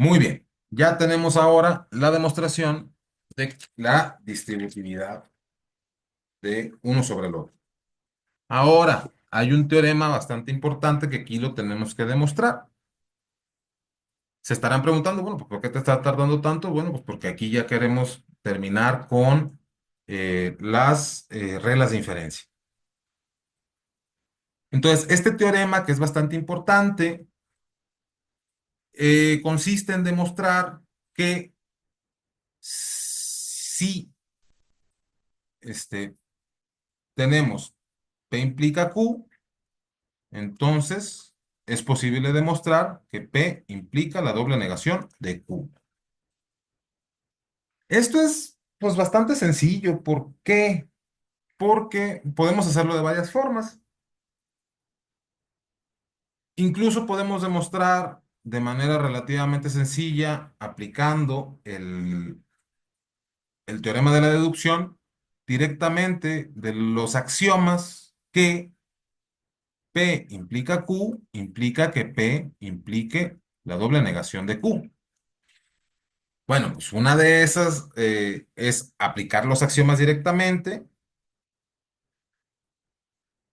Muy bien. Ya tenemos ahora la demostración de la distributividad de uno sobre el otro. Ahora, hay un teorema bastante importante que aquí lo tenemos que demostrar. Se estarán preguntando, bueno, pues ¿por qué te está tardando tanto? Bueno, pues porque aquí ya queremos terminar con las reglas de inferencia. Entonces, este teorema, que es bastante importante, consiste en demostrar que si tenemos P implica Q, entonces es posible demostrar que P implica la doble negación de Q. Esto es pues bastante sencillo. ¿Por qué? Porque podemos hacerlo de varias formas. Incluso podemos demostrar de manera relativamente sencilla aplicando el teorema de la deducción directamente de los axiomas que P implica Q, implica que P implique la doble negación de Q. Bueno, pues una de esas es aplicar los axiomas directamente,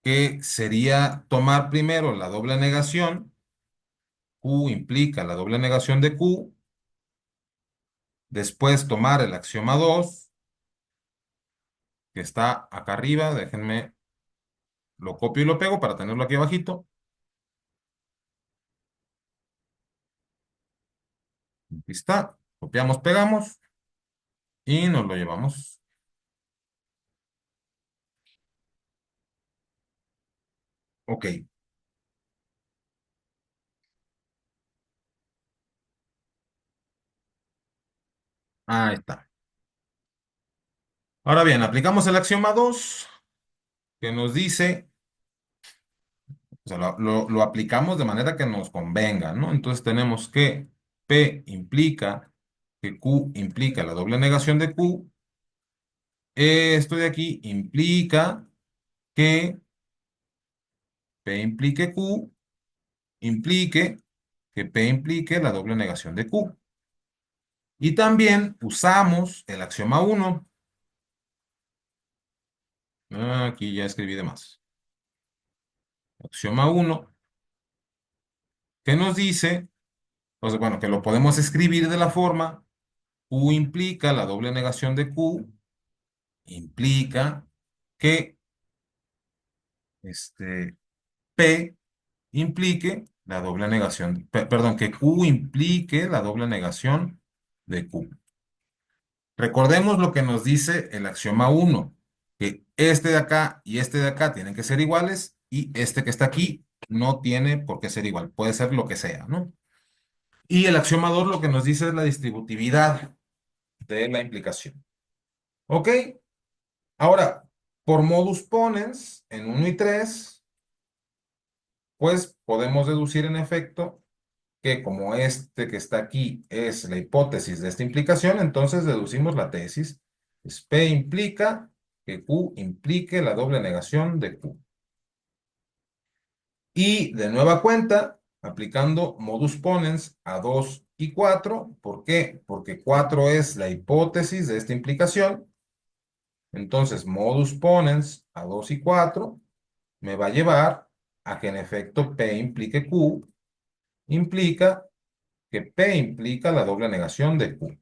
que sería tomar primero la doble negación. Q implica la doble negación de Q. Después tomar el axioma 2 que está acá arriba. Déjenme, lo copio y lo pego para tenerlo aquí abajito. Aquí está. Copiamos, pegamos y nos lo llevamos. Ok, ahí está. Ahora bien, aplicamos el axioma 2 que nos dice, o sea, lo aplicamos de manera que nos convenga, ¿no? Entonces tenemos que P implica que Q implica la doble negación de Q. Esto de aquí implica que P implique Q, implique que P implique la doble negación de Q. Y también usamos el axioma 1. Aquí ya escribí de más. Axioma 1 que nos dice, o sea, bueno, que lo podemos escribir de la forma: Q implica la doble negación de Q, implica que P implique la doble negación, perdón, que Q implique la doble negación de Q. Recordemos lo que nos dice el axioma 1, que este de acá y este de acá tienen que ser iguales y este que está aquí no tiene por qué ser igual, puede ser lo que sea, ¿no? Y el axioma 2 lo que nos dice es la distributividad de la implicación. ¿Ok? Ahora, por modus ponens, en uno y 3 pues podemos deducir en efecto que como este que está aquí es la hipótesis de esta implicación, entonces deducimos la tesis. Pues P implica que Q implique la doble negación de Q. Y de nueva cuenta, aplicando modus ponens a 2 y 4. ¿Por qué? Porque 4 es la hipótesis de esta implicación. Entonces, modus ponens a 2 y 4 me va a llevar a que en efecto P implique Q, implica que P implica la doble negación de Q.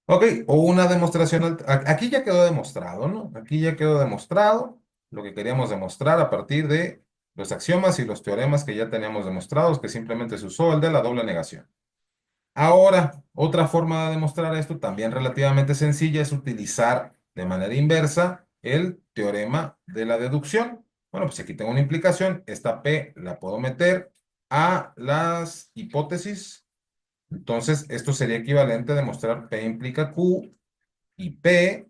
Ok, o una demostración. Aquí ya quedó demostrado, ¿no? Aquí ya quedó demostrado lo que queríamos demostrar a partir de los axiomas y los teoremas que ya teníamos demostrados, que simplemente se usó el de la doble negación. Ahora, otra forma de demostrar esto, también relativamente sencilla, es utilizar de manera inversa el teorema de la deducción. Bueno, pues aquí tengo una implicación. Esta P la puedo meter a las hipótesis. Entonces, esto sería equivalente a demostrar P implica Q y P.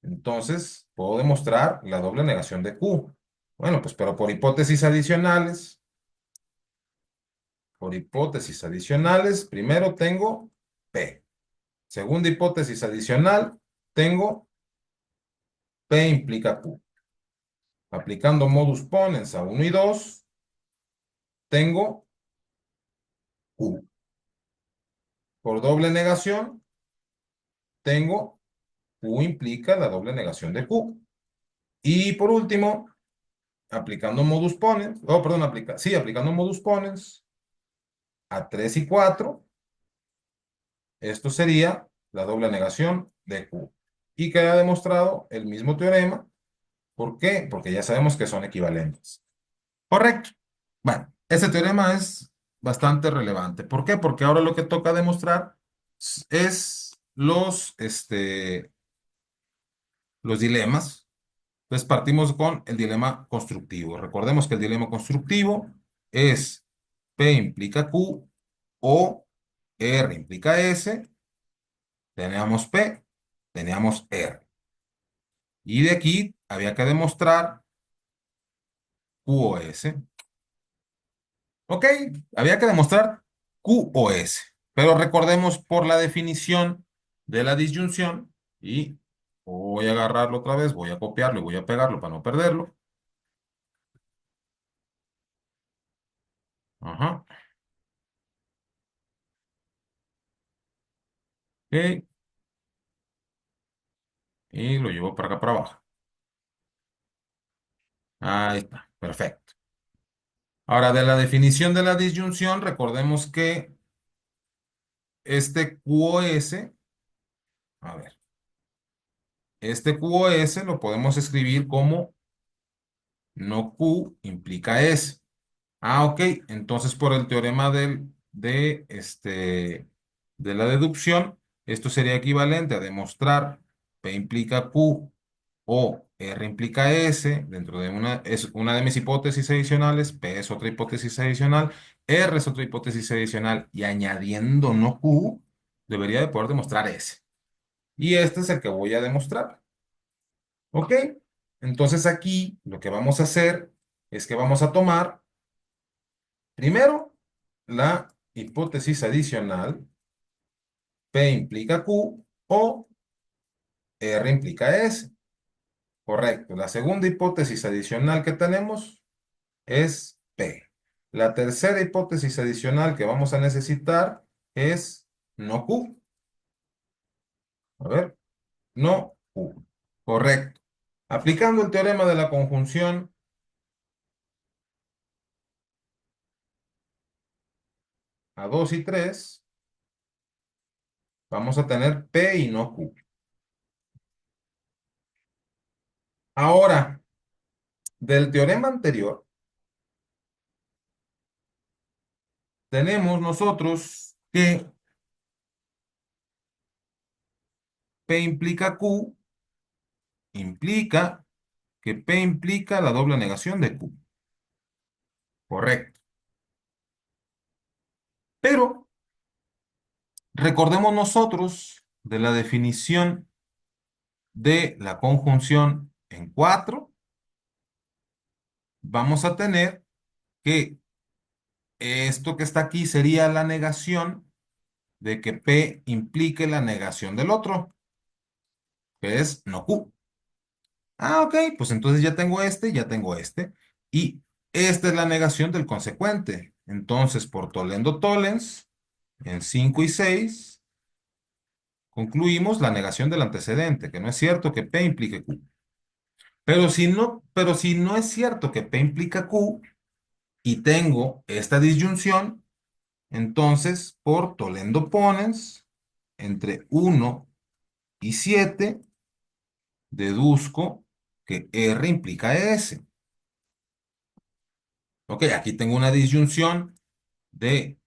Entonces, puedo demostrar la doble negación de Q. Bueno, pues pero por hipótesis adicionales, primero tengo P. Segunda hipótesis adicional, tengo P implica Q. Aplicando modus ponens a uno y 2 tengo Q. por doble negación, tengo Q implica la doble negación de Q. Y por último, aplicando modus ponens, perdón, aplicando modus ponens a 3 y 4, esto sería la doble negación de Q. Y queda demostrado el mismo teorema. ¿Por qué? Porque ya sabemos que son equivalentes. Correcto. Bueno, ese teorema es bastante relevante. ¿Por qué? Porque ahora lo que toca demostrar es los dilemas. Entonces partimos con el dilema constructivo. Recordemos que el dilema constructivo es P implica Q o R implica S. Teníamos P, teníamos R. Y de aquí había que demostrar Q o S. Ok, había que demostrar Q o S. Pero recordemos por la definición de la disyunción, y voy a agarrarlo otra vez, voy a copiarlo y voy a pegarlo para no perderlo. Ajá. Ok, y lo llevo para acá para abajo. Ahí está, perfecto. Ahora, de la definición de la disyunción, recordemos que este QoS, a ver, este QoS lo podemos escribir como no Q implica S. Ah, ok. Entonces, por el teorema de la deducción, esto sería equivalente a demostrar P implica Q o R implica S dentro de es una de mis hipótesis adicionales, P es otra hipótesis adicional, R es otra hipótesis adicional y añadiendo no Q, debería de poder demostrar S. Y este es el que voy a demostrar. ¿Ok? Entonces aquí lo que vamos a hacer es que vamos a tomar primero la hipótesis adicional, P implica Q o R implica S. Correcto. La segunda hipótesis adicional que tenemos es P. La tercera hipótesis adicional que vamos a necesitar es no Q. A ver, no Q. Correcto. Aplicando el teorema de la conjunción a 2 y 3, vamos a tener P y no Q. Ahora, del teorema anterior, tenemos nosotros que P implica Q, implica que P implica la doble negación de Q. Correcto. Pero recordemos nosotros de la definición de la conjunción en 4, vamos a tener que esto que está aquí sería la negación de que P implique la negación del otro, que es no Q. Ah, ok, pues entonces ya tengo este, ya tengo este. Y esta es la negación del consecuente. Entonces, por Tollendo-Tollens, en 5 y 6 concluimos la negación del antecedente, que no es cierto que P implique Q. Pero si no es cierto que P implica Q y tengo esta disyunción, entonces por Tollendo-Ponens, entre 1 y 7 deduzco que R implica S. Ok, aquí tengo una disyunción de,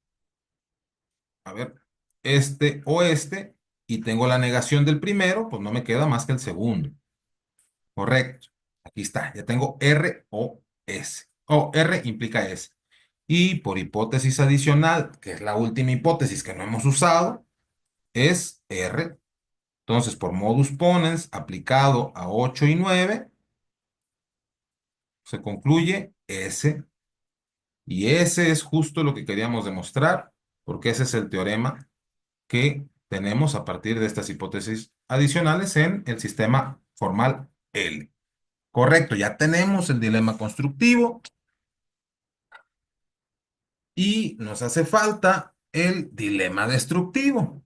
a ver, este o este, y tengo la negación del primero, pues no me queda más que el segundo. Correcto. Aquí está, ya tengo R o S. O R implica S. Y por hipótesis adicional, que es la última hipótesis que no hemos usado, es R. Entonces, por modus ponens aplicado a 8 y 9 se concluye S. Y ese es justo lo que queríamos demostrar, porque ese es el teorema que tenemos a partir de estas hipótesis adicionales en el sistema formal L. Correcto, ya tenemos el dilema constructivo y nos hace falta el dilema destructivo.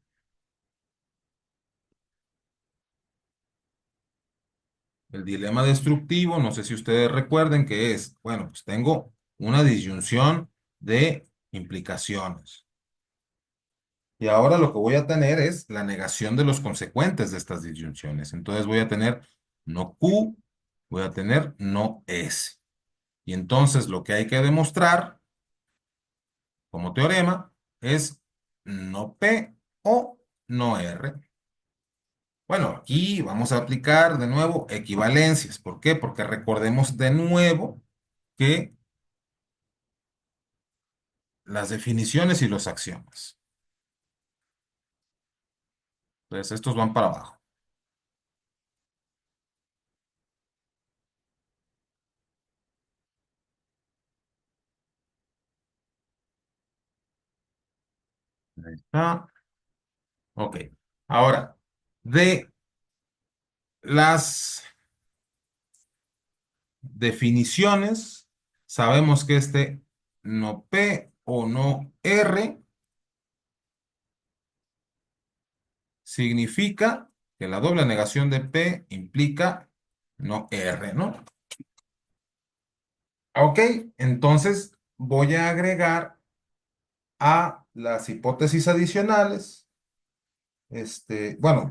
El dilema destructivo, no sé si ustedes recuerden que es, bueno, pues tengo una disyunción de implicaciones. Y ahora lo que voy a tener es la negación de los consecuentes de estas disyunciones. Entonces voy a tener no Q, voy a tener no S. Y entonces lo que hay que demostrar como teorema es no P o no R. Bueno, aquí vamos a aplicar de nuevo equivalencias. ¿Por qué? Porque recordemos de nuevo que las definiciones y los axiomas. Entonces, estos van para abajo. Ahí está. Ok. Ahora, de las definiciones, sabemos que este no P o no R significa que la doble negación de P implica no R, ¿no? Ok, entonces voy a agregar a las hipótesis adicionales. Bueno,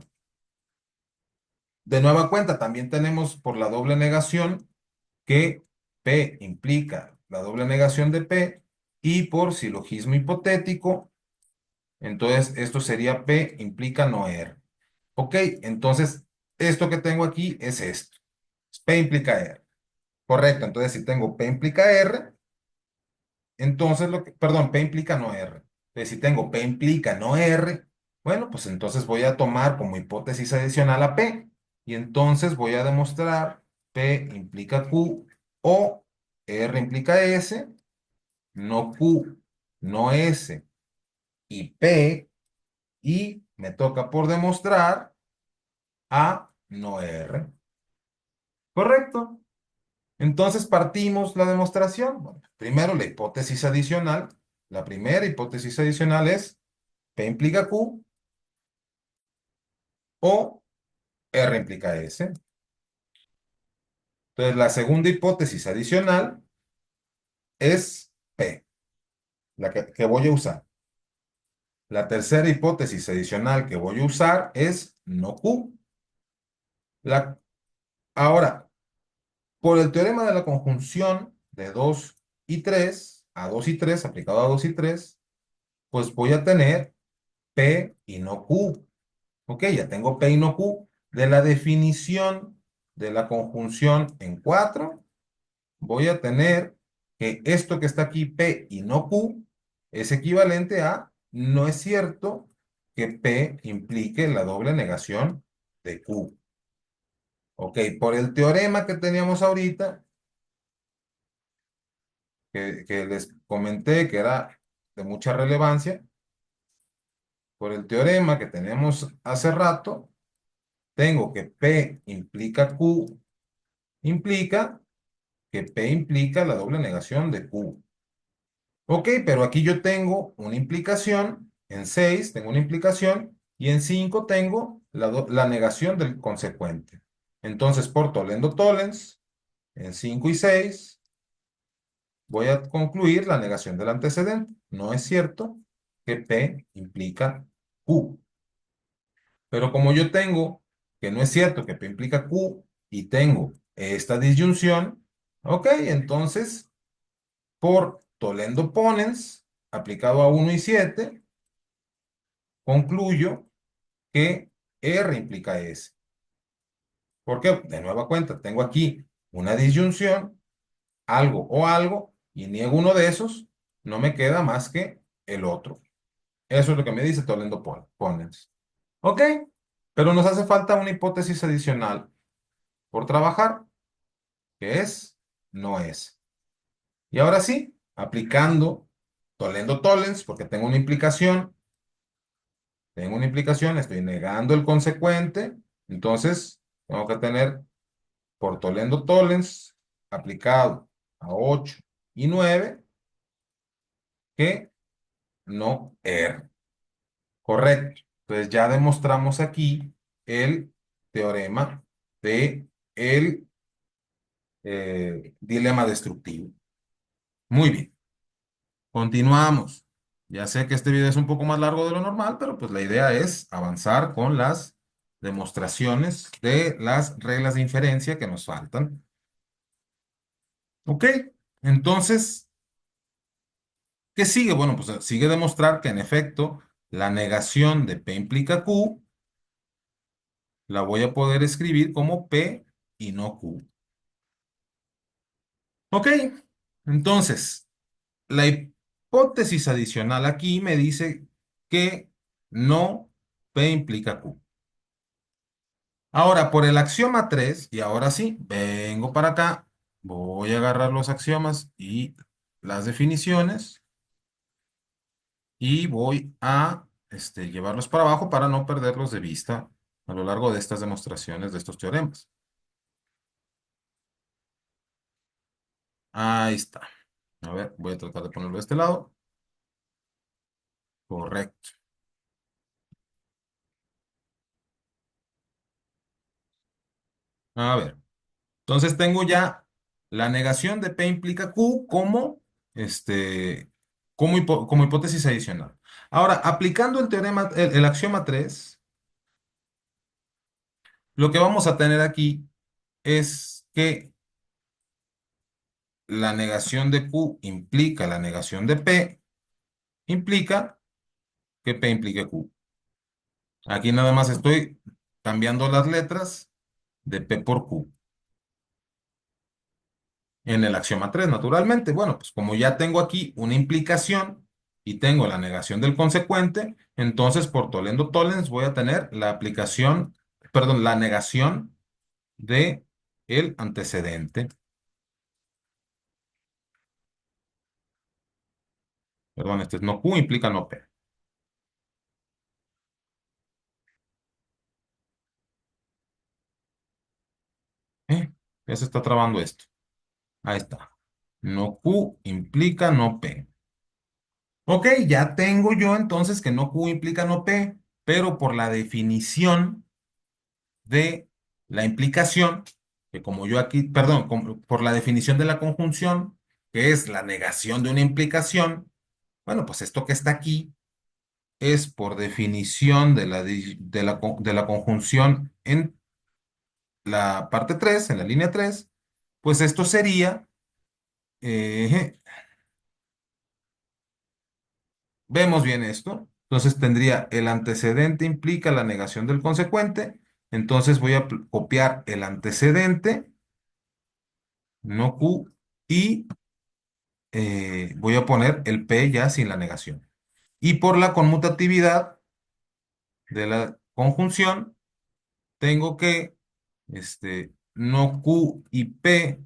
de nueva cuenta, también tenemos por la doble negación que P implica la doble negación de P y por silogismo hipotético, entonces esto sería P implica no R. Ok, entonces esto que tengo aquí es esto. P implica R. Correcto, entonces si tengo P implica R, entonces perdón, P implica no R. Entonces si tengo P implica no R, bueno, pues entonces voy a tomar como hipótesis adicional a P. Y entonces voy a demostrar P implica Q o R implica S, no Q, no S y P. Y me toca por demostrar A, no R. Correcto. Entonces partimos la demostración. Bueno, primero la hipótesis adicional. La primera hipótesis adicional es P implica Q o R implica S. Entonces la segunda hipótesis adicional es P, la que voy a usar. La tercera hipótesis adicional que voy a usar es no Q. La, ahora, por el teorema de la conjunción de 2 y 3 a 2 y 3 aplicado a 2 y 3 pues voy a tener P y no Q. Ok, ya tengo P y no Q. De la definición de la conjunción en 4 voy a tener que esto que está aquí, P y no Q, es equivalente a no es cierto que P implique la doble negación de Q. Ok, por el teorema que teníamos ahorita, que les comenté que era de mucha relevancia, por el teorema que teníamos hace rato, tengo que P implica Q, implica que P implica la doble negación de Q. Ok, pero aquí yo tengo una implicación, en 6 tengo una implicación y en 5 tengo la negación del consecuente. Entonces, por Tollendo-Tollens, en 5 y 6 voy a concluir la negación del antecedente. No es cierto que P implica Q. Pero como yo tengo que no es cierto que P implica Q y tengo esta disyunción, ok, entonces por Tollendo-Ponens aplicado a 1 y 7 concluyo que R implica S. ¿Por qué? De nueva cuenta, tengo aquí una disyunción, algo o algo, y niego uno de esos, no me queda más que el otro. Eso es lo que me dice Tollendo-Ponens. Ok, pero nos hace falta una hipótesis adicional por trabajar, que es no es. Y ahora sí, aplicando Tollendo-Tollens, porque tengo una implicación, estoy negando el consecuente, entonces tengo que tener por Tollendo-Tollens aplicado a 8 y 9 que no R. Correcto. Entonces ya demostramos aquí el teorema de el dilema destructivo. Muy bien. Continuamos. Ya sé que este video es un poco más largo de lo normal, pero pues la idea es avanzar con las demostraciones de las reglas de inferencia que nos faltan. Ok, entonces, ¿qué sigue? Bueno, pues sigue demostrar que en efecto la negación de P implica Q la voy a poder escribir como P y no Q. Ok, entonces, la hipótesis adicional aquí me dice que no P implica Q. Ahora, por el axioma 3 y ahora sí, vengo para acá, voy a agarrar los axiomas y las definiciones y voy a llevarlos para abajo para no perderlos de vista a lo largo de estas demostraciones de estos teoremas. Ahí está. A ver, voy a tratar de ponerlo de este lado. Correcto. A ver, entonces tengo ya la negación de P implica Q como, como hipótesis adicional. Ahora, aplicando el teorema, el axioma 3, lo que vamos a tener aquí es que la negación de Q implica la negación de P, implica que P implique Q. Aquí nada más estoy cambiando las letras de P por Q. En el axioma 3 naturalmente. Bueno, pues como ya tengo aquí una implicación y tengo la negación del consecuente, entonces por Tollendo-Tollens voy a tener la aplicación, perdón, la negación de el antecedente. Perdón, este es no Q implica no P. ¿Eh? Ya se está trabando esto. Ahí está. No Q implica no P. Ok, ya tengo yo entonces que no Q implica no P, pero por la definición de la implicación, que como yo aquí, perdón, por la definición de la conjunción, que es la negación de una implicación, bueno, pues esto que está aquí es por definición de la conjunción en la parte 3 en la línea 3 pues esto sería, eh, vemos bien esto, entonces tendría el antecedente implica la negación del consecuente, entonces voy a copiar el antecedente, no Q, y voy a poner el P ya sin la negación. Y por la conmutatividad de la conjunción, tengo que no Q y P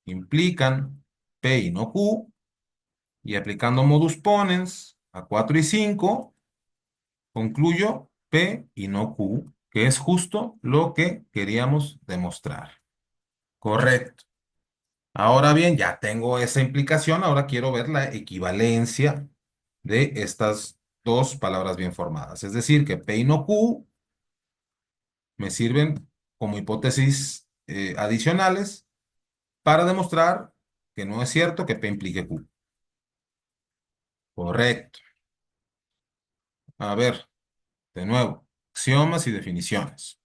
implican P y no Q, y aplicando modus ponens a 4 y 5 concluyo P y no Q, que es justo lo que queríamos demostrar. Correcto. Ahora bien, ya tengo esa implicación, ahora quiero ver la equivalencia de estas dos palabras bien formadas. Es decir, que P y no Q me sirven como hipótesis adicionales para demostrar que no es cierto que P implique Q. Correcto. A ver, de nuevo, axiomas y definiciones.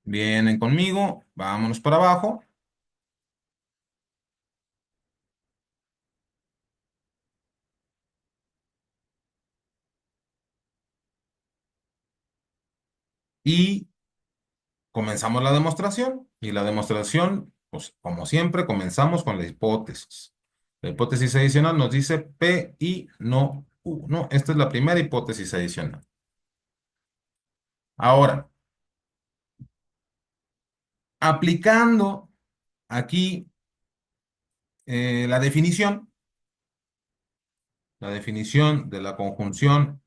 Vienen conmigo, vámonos para abajo. Y comenzamos la demostración. Y la demostración, pues como siempre, comenzamos con la hipótesis. La hipótesis adicional nos dice P y no Q. No, esta es la primera hipótesis adicional. Ahora, aplicando aquí la definición de la conjunción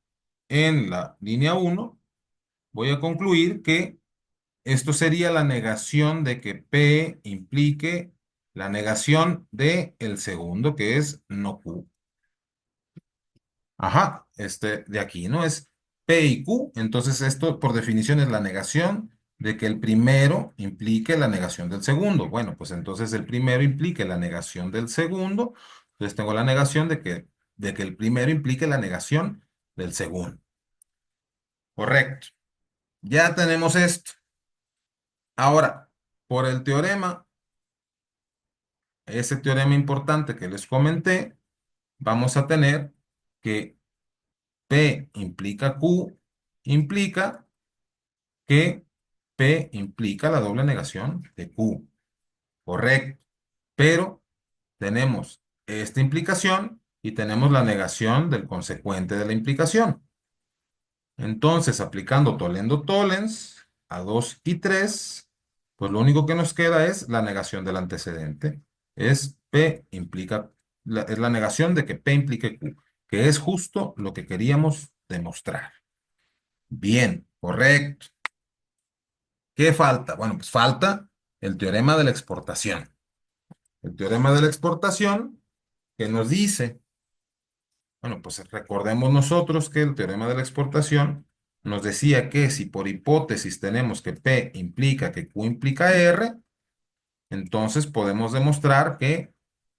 en la línea uno, voy a concluir que esto sería la negación de que P implique la negación de el segundo, que es no Q. Ajá, de aquí, ¿no? Es P y Q. Entonces, esto por definición es la negación de que el primero implique la negación del segundo. Bueno, pues entonces el primero implique la negación del segundo. Entonces tengo la negación de que el primero implique la negación del segundo. Correcto. Ya tenemos esto. Ahora, por el teorema, ese teorema importante que les comenté, vamos a tener que P implica Q, implica que P implica la doble negación de Q. Correcto. Pero tenemos esta implicación y tenemos la negación del consecuente de la implicación. Entonces, aplicando Tollendo-Tollens a 2 y 3, pues lo único que nos queda es la negación del antecedente. Es P implica, es la negación de que P implique Q, que es justo lo que queríamos demostrar. Bien, correcto. ¿Qué falta? Bueno, pues falta el teorema de la exportación. El teorema de la exportación que nos dice, bueno, pues recordemos nosotros que el teorema de la exportación nos decía que si por hipótesis tenemos que P implica que Q implica R, entonces podemos demostrar que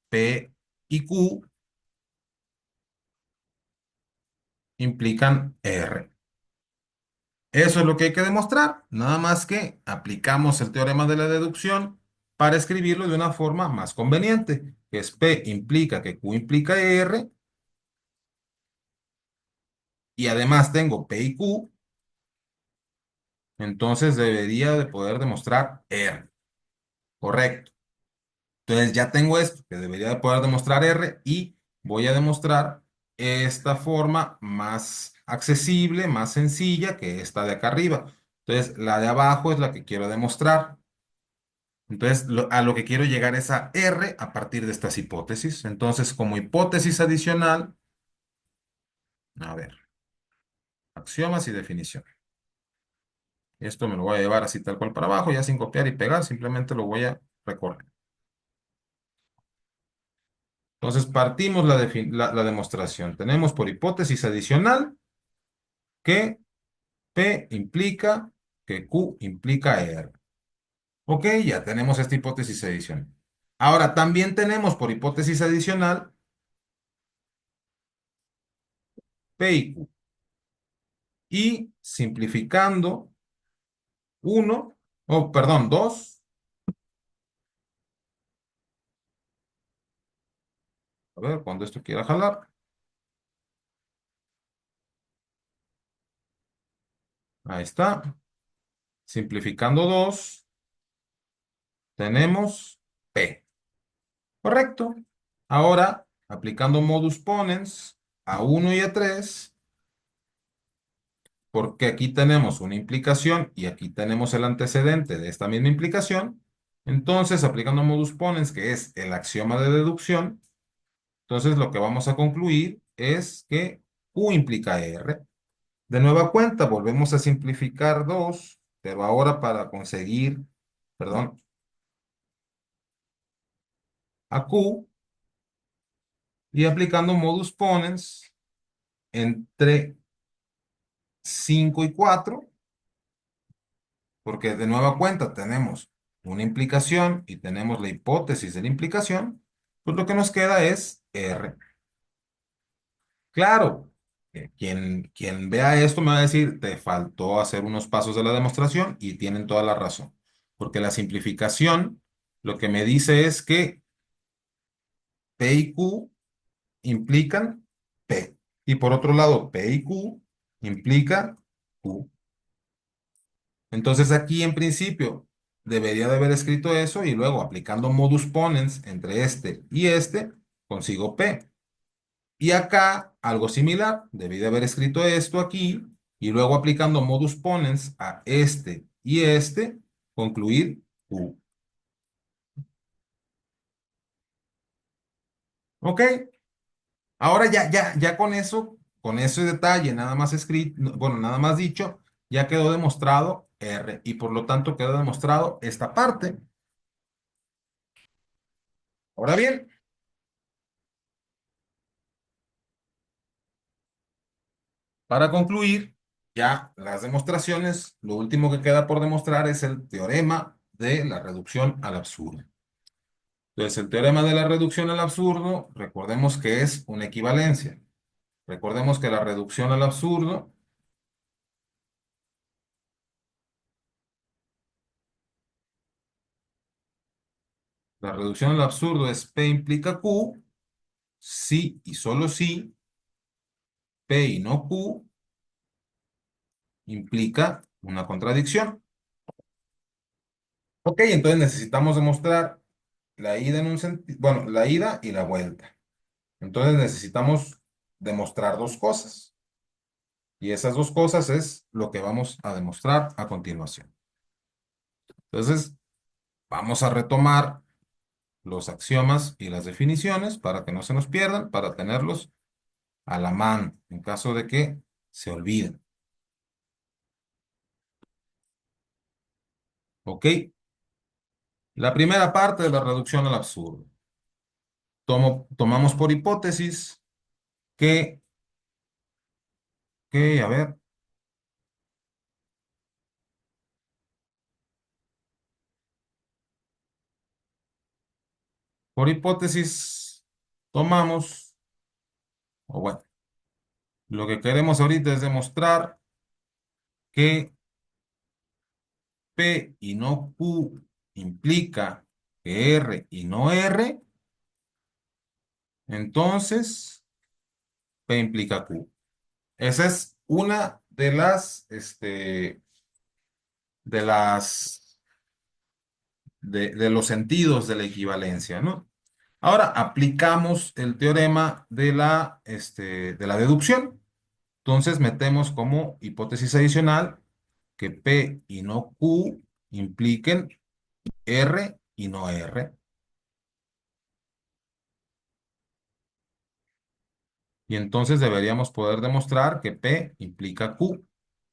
P y Q implican R. Eso es lo que hay que demostrar, nada más que aplicamos el teorema de la deducción para escribirlo de una forma más conveniente, que es P implica que Q implica R, y además tengo P y Q, entonces debería de poder demostrar R. Correcto. Entonces ya tengo esto, que debería de poder demostrar R, y voy a demostrar esta forma más accesible, más sencilla que esta de acá arriba. Entonces la de abajo es la que quiero demostrar. Entonces, a lo que quiero llegar es a R a partir de estas hipótesis. Entonces, como hipótesis adicional, a ver, axiomas y definición. Esto me lo voy a llevar así tal cual para abajo, ya sin copiar y pegar, simplemente lo voy a recorrer. Entonces, partimos la demostración. Tenemos por hipótesis adicional que P implica que Q implica R. Ok, ya tenemos esta hipótesis adicional. Ahora, también tenemos por hipótesis adicional P y Q. Y simplificando, uno, oh, perdón, dos. A ver, cuando esto quiera jalar. Ahí está. Simplificando dos, tenemos P. Correcto. Ahora, aplicando modus ponens a uno y a 3, porque aquí tenemos una implicación y aquí tenemos el antecedente de esta misma implicación. Entonces, aplicando modus ponens, que es el axioma de deducción, entonces lo que vamos a concluir es que Q implica R. De nueva cuenta, volvemos a simplificar 2, pero ahora para conseguir, perdón, a Q, y aplicando modus ponens entre 5 y 4, porque de nueva cuenta tenemos una implicación y tenemos la hipótesis de la implicación, pues lo que nos queda es R. Claro, quien vea esto me va a decir, te faltó hacer unos pasos de la demostración, y tienen toda la razón, porque la simplificación lo que me dice es que P y Q implican P. Y por otro lado, P y Q implica Q. Entonces aquí en principio debería de haber escrito eso, y luego aplicando modus ponens entre este y este, consigo P. Y acá algo similar, debí de haber escrito esto aquí y luego aplicando modus ponens a este y este, concluir Q. ¿Ok? Ahora ya con ese detalle, nada más escrito, bueno, nada más dicho, ya quedó demostrado R, y por lo tanto quedó demostrado esta parte. Ahora bien, para concluir ya las demostraciones, lo último que queda por demostrar es el teorema de la reducción al absurdo. Entonces, el teorema de la reducción al absurdo, recordemos que es una equivalencia. Recordemos que la reducción al absurdo, la reducción al absurdo es P implica Q, si y solo si P y no Q implica una contradicción. Ok, entonces necesitamos demostrar la ida en un sentido, bueno, la ida y la vuelta. Entonces necesitamos demostrar dos cosas. Y esas dos cosas es lo que vamos a demostrar a continuación. Entonces, vamos a retomar los axiomas y las definiciones para que no se nos pierdan, para tenerlos a la mano en caso de que se olviden. ¿Ok? La primera parte de la reducción al absurdo. Tomamos por hipótesis que, a ver, por hipótesis tomamos, o bueno, lo que queremos ahorita es demostrar que P y no Q implica que R y no R, entonces P implica Q. Esa es una de las, de los sentidos de la equivalencia, ¿no? Ahora aplicamos el teorema de la deducción. Entonces metemos como hipótesis adicional que P y no Q impliquen R y no R. Y entonces deberíamos poder demostrar que P implica Q.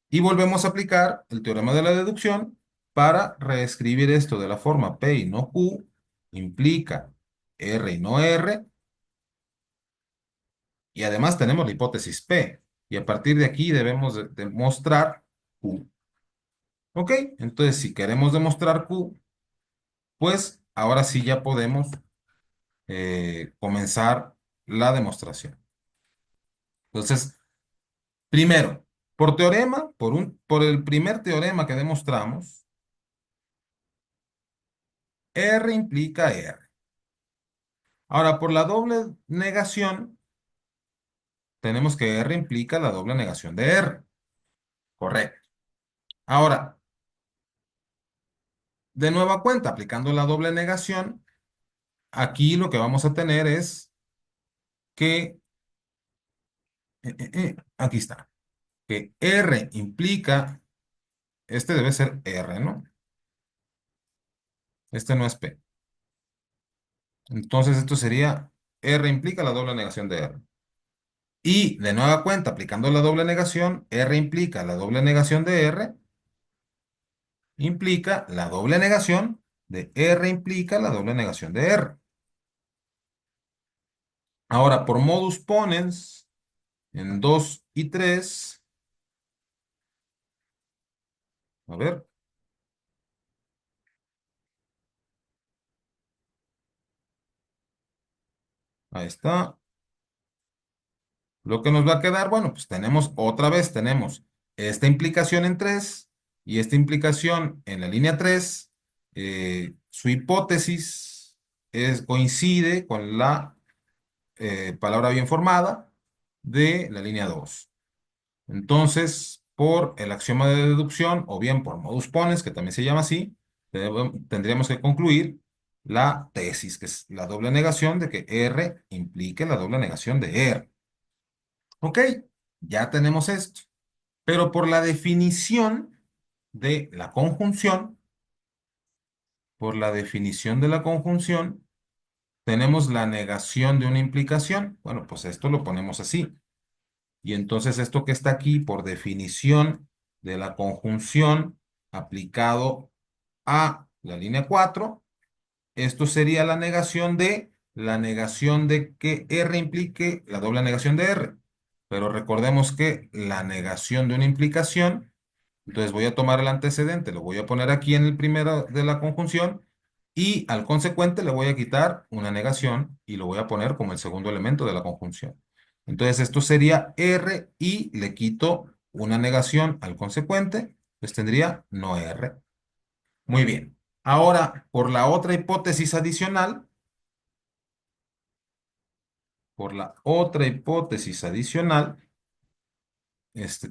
Y volvemos a aplicar el teorema de la deducción para reescribir esto de la forma P y no Q implica R y no R. Y además tenemos la hipótesis P. Y a partir de aquí debemos demostrar Q. ¿Ok? Entonces, si queremos demostrar Q, pues ahora sí ya podemos comenzar la demostración. Entonces, primero, por teorema, por el primer teorema que demostramos, R implica R. Ahora, por la doble negación, tenemos que R implica la doble negación de R. Correcto. Ahora, de nueva cuenta, aplicando la doble negación, aquí lo que vamos a tener es que, aquí está, que R implica, este debe ser R, ¿no? Este no es P. Entonces esto sería, R implica la doble negación de R. Y de nueva cuenta, aplicando la doble negación, R implica la doble negación de R, implica la doble negación de R implica la doble negación de R. Ahora, por modus ponens, en 2 y 3, a ver, ahí está. Lo que nos va a quedar, bueno, pues tenemos otra vez, tenemos esta implicación en 3 y esta implicación en la línea 3. Su hipótesis coincide con la palabra bien formada de la línea 2. Entonces, por el axioma de deducción o bien por modus ponens, que también se llama así, tendríamos que concluir la tesis, que es la doble negación de que R implique la doble negación de R. Ok, ya tenemos esto. Pero por la definición de la conjunción, por la definición de la conjunción, tenemos la negación de una implicación. Bueno, pues esto lo ponemos así. Y entonces esto que está aquí, por definición de la conjunción aplicado a la línea 4, esto sería la negación de la negación de que R implique la doble negación de R. Pero recordemos que la negación de una implicación, entonces voy a tomar el antecedente, lo voy a poner aquí en el primero de la conjunción y al consecuente le voy a quitar una negación y lo voy a poner como el segundo elemento de la conjunción. Entonces esto sería R y le quito una negación al consecuente, pues tendría no R. Muy bien. Ahora, por la otra hipótesis adicional,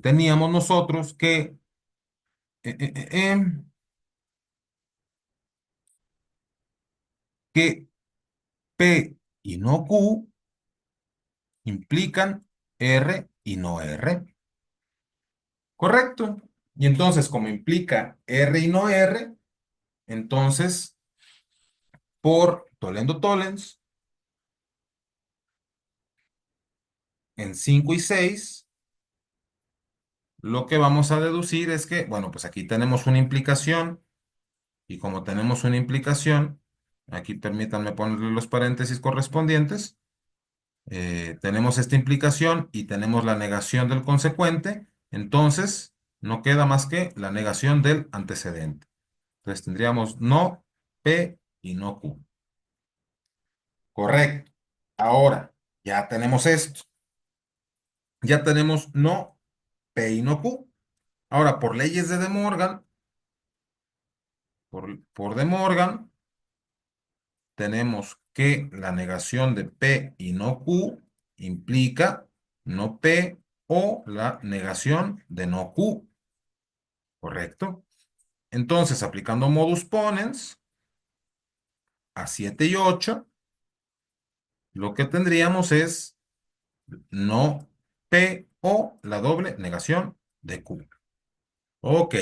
teníamos nosotros eh, eh, eh, em, que P y no Q implican R y no R. ¿Correcto? Y entonces, como implica R y no R, entonces, por Tollendo-Tollens, en 5 y 6 lo que vamos a deducir es que, bueno, pues aquí tenemos una implicación, y como tenemos una implicación, aquí permítanme ponerle los paréntesis correspondientes, tenemos esta implicación y tenemos la negación del consecuente, entonces no queda más que la negación del antecedente. Entonces tendríamos no P y no Q. Correcto. Ahora, ya tenemos esto. Ya tenemos no P y no Q. Ahora, por leyes de De Morgan, por De Morgan, tenemos que la negación de P y no Q implica no P o la negación de no Q. ¿Correcto? Entonces, aplicando modus ponens a 7 y 8, lo que tendríamos es no P o la doble negación de Q. Ok,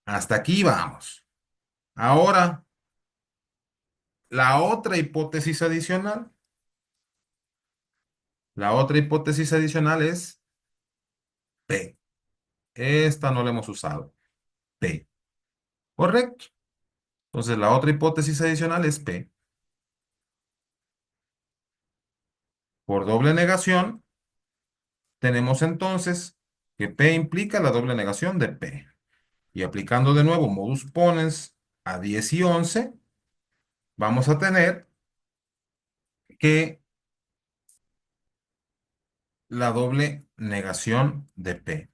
hasta aquí vamos. Ahora, la otra hipótesis adicional. La otra hipótesis adicional es P. Esta no la hemos usado. P. Correcto. Entonces, la otra hipótesis adicional es P. Por doble negación, tenemos entonces que P implica la doble negación de P. Y aplicando de nuevo modus ponens a 10 y 11, vamos a tener que la doble negación de P.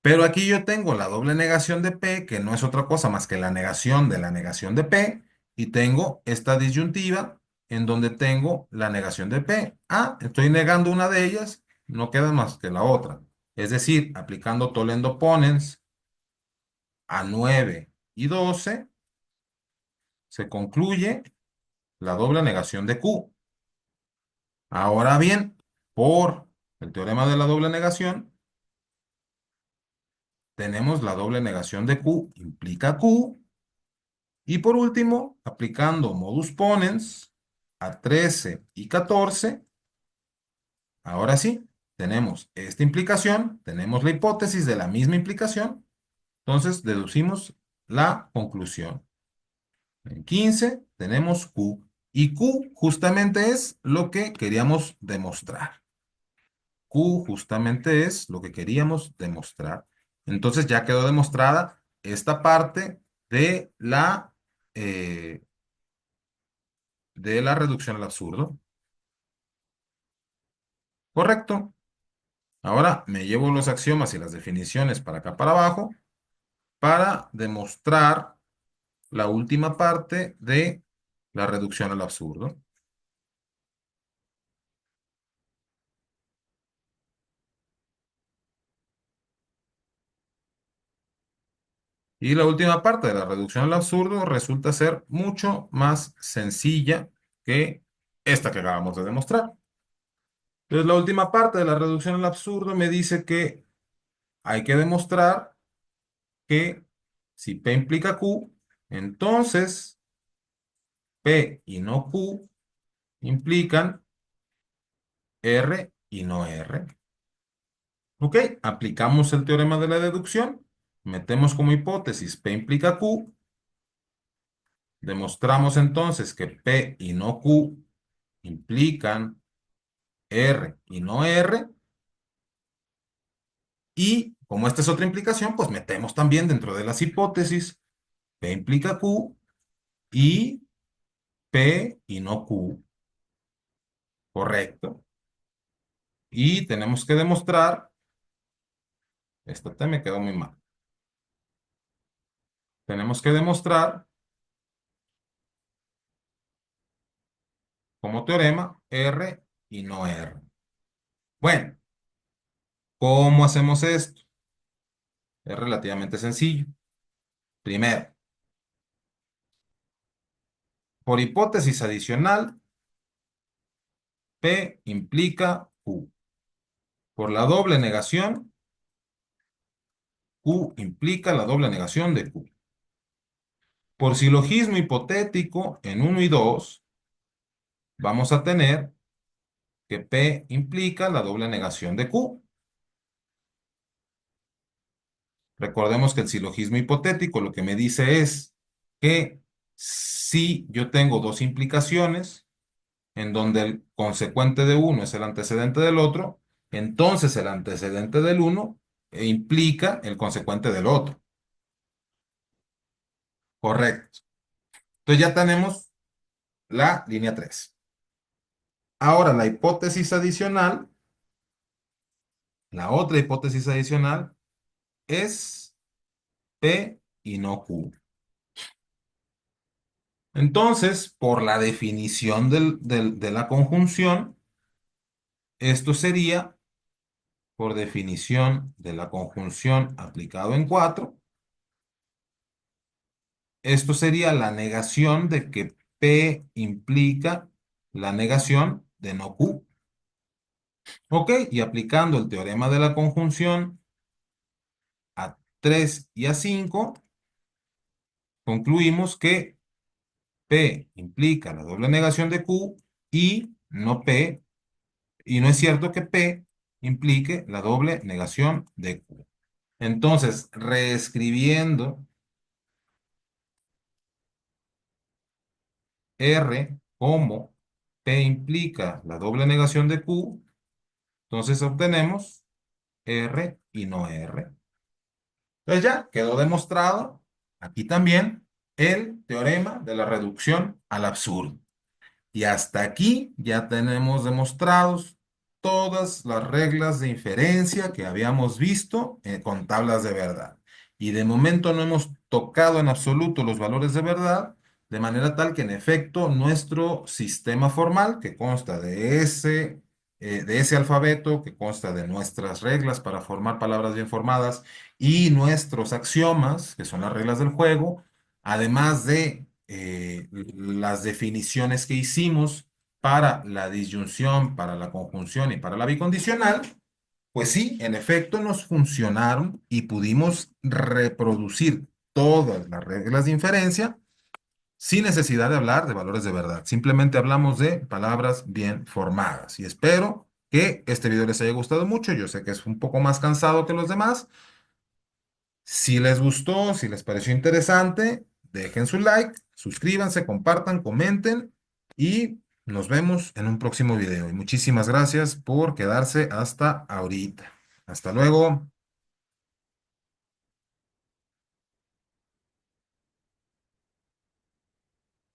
Pero aquí yo tengo la doble negación de P, que no es otra cosa más que la negación de la negación de P, y tengo esta disyuntiva en donde tengo la negación de P. Ah, estoy negando una de ellas, no queda más que la otra. Es decir, aplicando Tollendo Ponens a 9 y 12, se concluye la doble negación de Q. Ahora bien, por el teorema de la doble negación, tenemos la doble negación de Q implica Q. Y por último, aplicando modus ponens a 13 y 14, ahora sí, tenemos esta implicación, tenemos la hipótesis de la misma implicación, entonces deducimos la conclusión. En 15 tenemos Q, y Q justamente es lo que queríamos demostrar. Q justamente es lo que queríamos demostrar. Entonces ya quedó demostrada esta parte de eh, la reducción al absurdo. Correcto. Ahora me llevo los axiomas y las definiciones para acá para abajo para demostrar la última parte de la reducción al absurdo. Y la última parte de la reducción al absurdo resulta ser mucho más sencilla que esta que acabamos de demostrar. Entonces, la última parte de la reducción al absurdo me dice que hay que demostrar que si P implica Q, entonces P y no Q implican R y no R. Ok, aplicamos el teorema de la deducción, metemos como hipótesis P implica Q, Demostramos entonces que P y no Q implican R y no R. Y como esta es otra implicación, pues metemos también dentro de las hipótesis P implica Q y P y no Q. Correcto. Y tenemos que demostrar, esta T me quedó muy mal. Tenemos que demostrar como teorema R y no R. Bueno, ¿cómo hacemos esto? Es relativamente sencillo. Primero, por hipótesis adicional, P implica Q. Por la doble negación, Q implica la doble negación de Q. Por silogismo hipotético en 1 y 2, vamos a tener que P implica la doble negación de Q. Recordemos que el silogismo hipotético lo que me dice es que si yo tengo dos implicaciones en donde el consecuente de uno es el antecedente del otro, entonces el antecedente del uno implica el consecuente del otro. Correcto. Entonces ya tenemos la línea 3. Ahora la hipótesis adicional, la otra hipótesis adicional es P y no Q. Entonces, por la definición de la conjunción, esto sería, por definición de la conjunción aplicado en 4, esto sería la negación de que P implica la negación de no Q. Ok, y aplicando el teorema de la conjunción a 3 y a 5, concluimos que P implica la doble negación de Q y no P, y no es cierto que P implique la doble negación de Q. Entonces, reescribiendo R como P implica la doble negación de Q, entonces obtenemos R y no R. Entonces ya quedó demostrado aquí también el teorema de la reducción al absurdo. Y hasta aquí ya tenemos demostrados todas las reglas de inferencia que habíamos visto con tablas de verdad. Y de momento no hemos tocado en absoluto los valores de verdad, de manera tal que en efecto nuestro sistema formal, que consta de ese alfabeto, que consta de nuestras reglas para formar palabras bien formadas y nuestros axiomas, que son las reglas del juego, además de las definiciones que hicimos para la disyunción, para la conjunción y para la bicondicional, pues sí, en efecto nos funcionaron y pudimos reproducir todas las reglas de inferencia sin necesidad de hablar de valores de verdad. Simplemente hablamos de palabras bien formadas. Y espero que este video les haya gustado mucho. Yo sé que es un poco más cansado que los demás. Si les gustó, si les pareció interesante, dejen su like, suscríbanse, compartan, comenten y nos vemos en un próximo video. Y muchísimas gracias por quedarse hasta ahorita. Hasta luego.